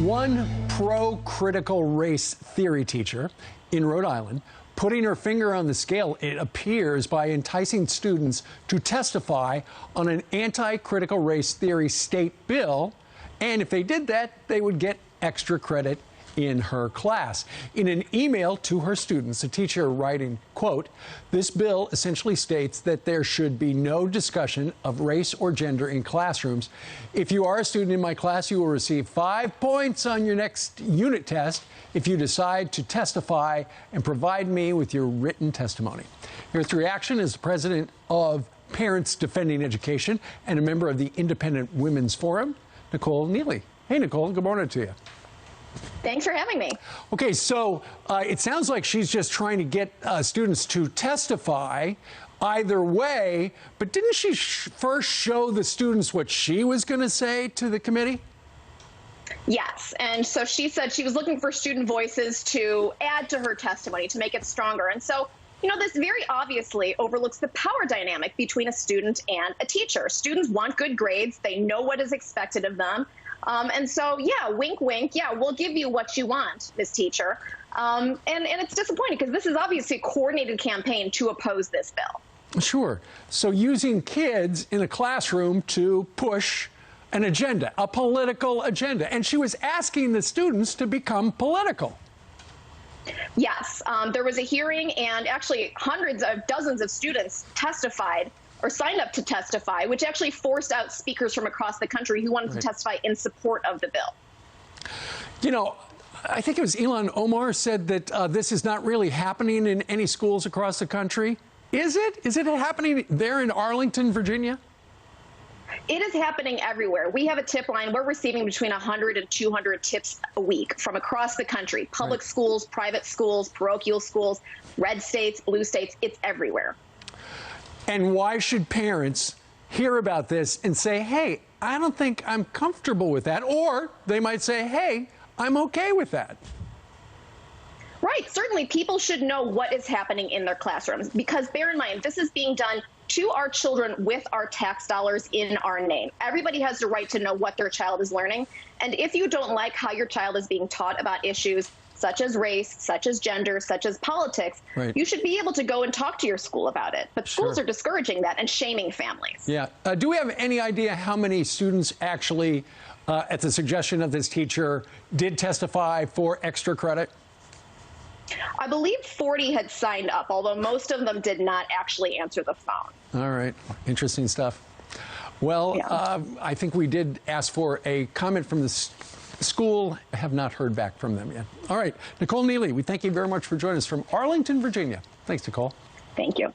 One pro-critical race theory teacher in Rhode Island putting her finger on the scale, it appears, by enticing students to testify on an anti-critical race theory state bill. And if they did that, they would get extra credit in her class. In an email to her students, the teacher writing, quote, "This bill essentially states that there should be no discussion of race or gender in classrooms. If you are a student in my class, you will receive 5 points on your next unit test if you decide to testify and provide me with your written testimony." Here's the reaction as the president of Parents Defending Education and a member of the Independent Women's Forum, Nicole Neily. Hey, Nicole, good morning to you. Thanks for having me. Okay, so it sounds like she's just trying to get students to testify either way, but didn't she first show the students what she was going to say to the committee? Yes, and so she said she was looking for student voices to add to her testimony to make it stronger. And so, you know, this very obviously overlooks the power dynamic between a student and a teacher. Students want good grades. They know what is expected of them. And so, yeah, wink, wink, yeah, we'll give you what you want, Miss Teacher. And it's disappointing because this is obviously a coordinated campaign to oppose this bill. Sure. So using kids in a classroom to push an agenda, a political agenda. And she was asking the students to become political. Yes, there was a hearing, and actually dozens of students testified or signed up to testify, which actually forced out speakers from across the country who wanted to testify in support of the bill. You know, I think it was Ilhan Omar said that this is not really happening in any schools across the country. Is it? Is it happening there in Arlington, Virginia? It is happening everywhere. We have a tip line. We're receiving between 100 and 200 tips a week from across the country. Public schools, private schools, parochial schools, red states, blue states. It's everywhere. And why should parents hear about this and say, hey, I don't think I'm comfortable with that? Or they might say, hey, I'm okay with that. Right. Certainly, people should know what is happening in their classrooms, because bear in mind, this is being done to our children with our tax dollars in our name. Everybody has the right to know what their child is learning. And if you don't like how your child is being taught about issues such as race, such as gender, such as politics, you should be able to go and talk to your school about it. But schools are discouraging that and shaming families. Yeah. Do we have any idea how many students actually, at the suggestion of this teacher, did testify for extra credit? I believe 40 had signed up, although most of them did not actually answer the phone. All right. Interesting stuff. Well, I think we did ask for a comment from the school. I have not heard back from them yet. All right. Nicole Neily, we thank you very much for joining us from Arlington, Virginia. Thanks, Nicole. Thank you.